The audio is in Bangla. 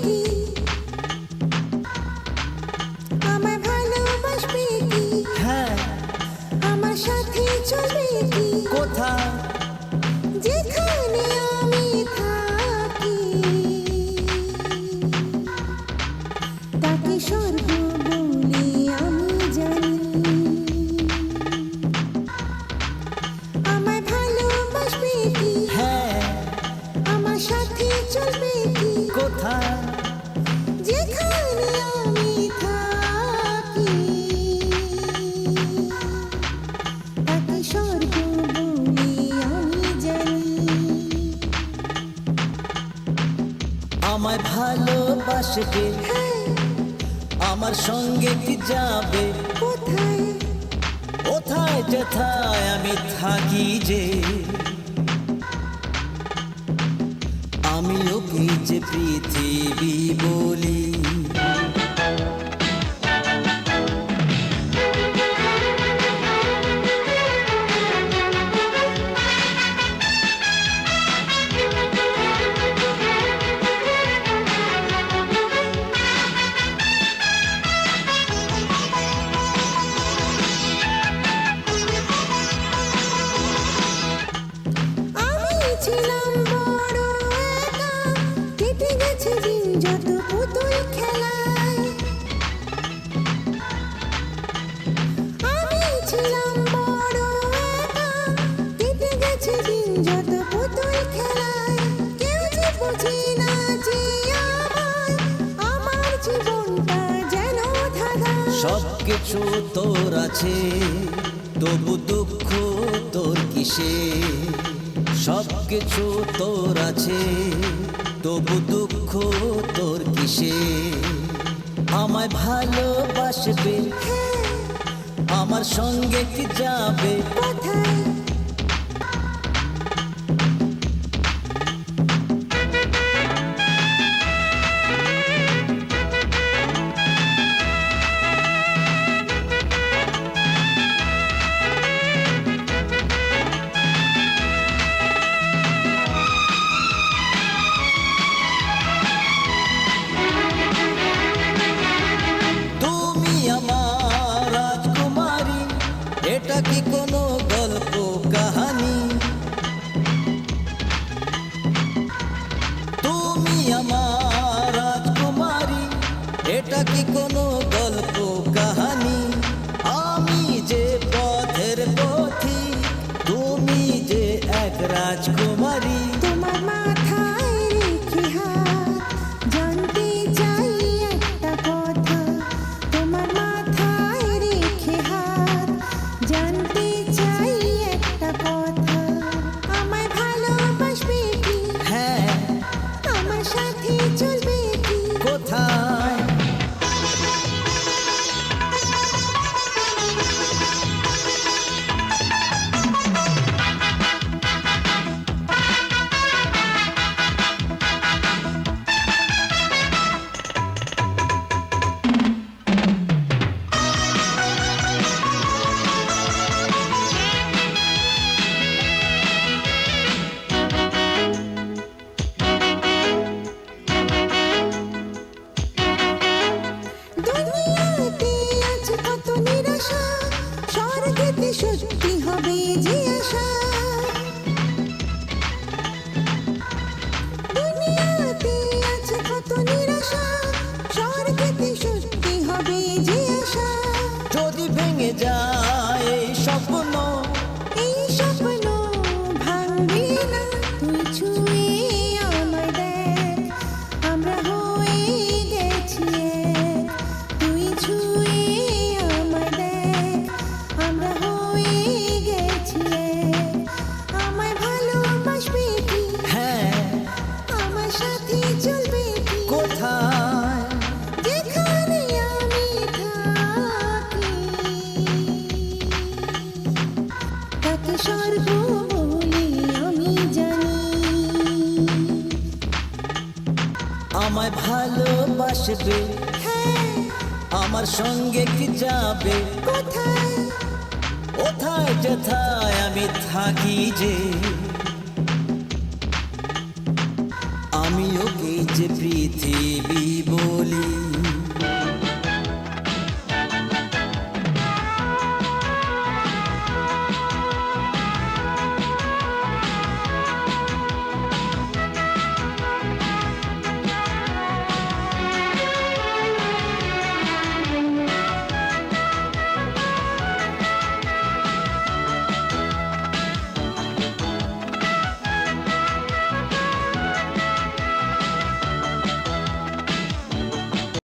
কি আমায় ভালোবাসবে কি হ্যাঁ আমার সাথে চলবে কি কোথায় যেখানে আমি থাকি তাকে স্বর্গ বলে আমি জানি আমায় ভালোবাসবে কি হ্যাঁ আমার সাথে চলবে কি কোথায় যেখানে আমি থাকি তাকে স্বর্গ বলে আমি জানি আমায় ভালোবাসবে হ্যাঁ আমার সঙ্গে কি যাবে কোথায় কোথায় যেথায় আমি থাকি যে আমি ওকে যে পৃথিবী বলি আমি ছিলাম বড় একা কেটে গেছে দিন যত পুতুল খেলায় আমি ছিলাম বড় একা কেটে গেছে দিন যত পুতুল খেলায় কেউ যে বুঝি না যে আমার জীবনটা যেন ধাঁধা সব কিছু তোর আছে তবু দুঃখ তোর কিসে সব কিছু তোর আছে তবু দুঃখ তোর কিসে আমায় ভালোবাসবে আমার সঙ্গে কি যাবে কোথায় তুমি আমার রাজকুমারী এটা কি কোনো গল্প কাহানি তুমি আমার রাজকুমারী এটা কি কোনো গল্প কাহানি আমি যে পথের পথি তুমি যে এক রাজকুমারী তোমার মাথায় রেখে হাত জানতে চাই একটা কথা তোমার মাথায় রেখে হাত জানতে চাই একটা কথা আমায় ভালোবাসবে কি হ্যাঁ আমার সাথে চলবে কি কোথায় দুনিয়াতে আছে কত নিরাশা স্বর্গেতে সত্যি হবে যে আশা দুনিয়াতে আছে কত নিরাশা স্বর্গেতে সত্যি হবে যে আশা যদি ভেঙে যায় এই স্বপ্ন এই স্বপ্ন ভাঙবে না তুই ছুঁয়ে আমায় দেখ আমরা হয়ে গেছি এক তুই ছুঁয়ে আমায় দেখ আমরা হয়ে গেছি এক আমায় ভালোবাসবে কি হ্যাঁ আমার সাথে চলবে কি কোথায় যেখানে আমি থাকি তাকে স্বর্গ বলে আমি জানি আমায় ভালোবাসবে হ্যাঁ আমার সঙ্গে কি যাবে কোথায় কোথায় যেথায় আমি থাকি যে আমি ওকে যে পৃথিবী বলি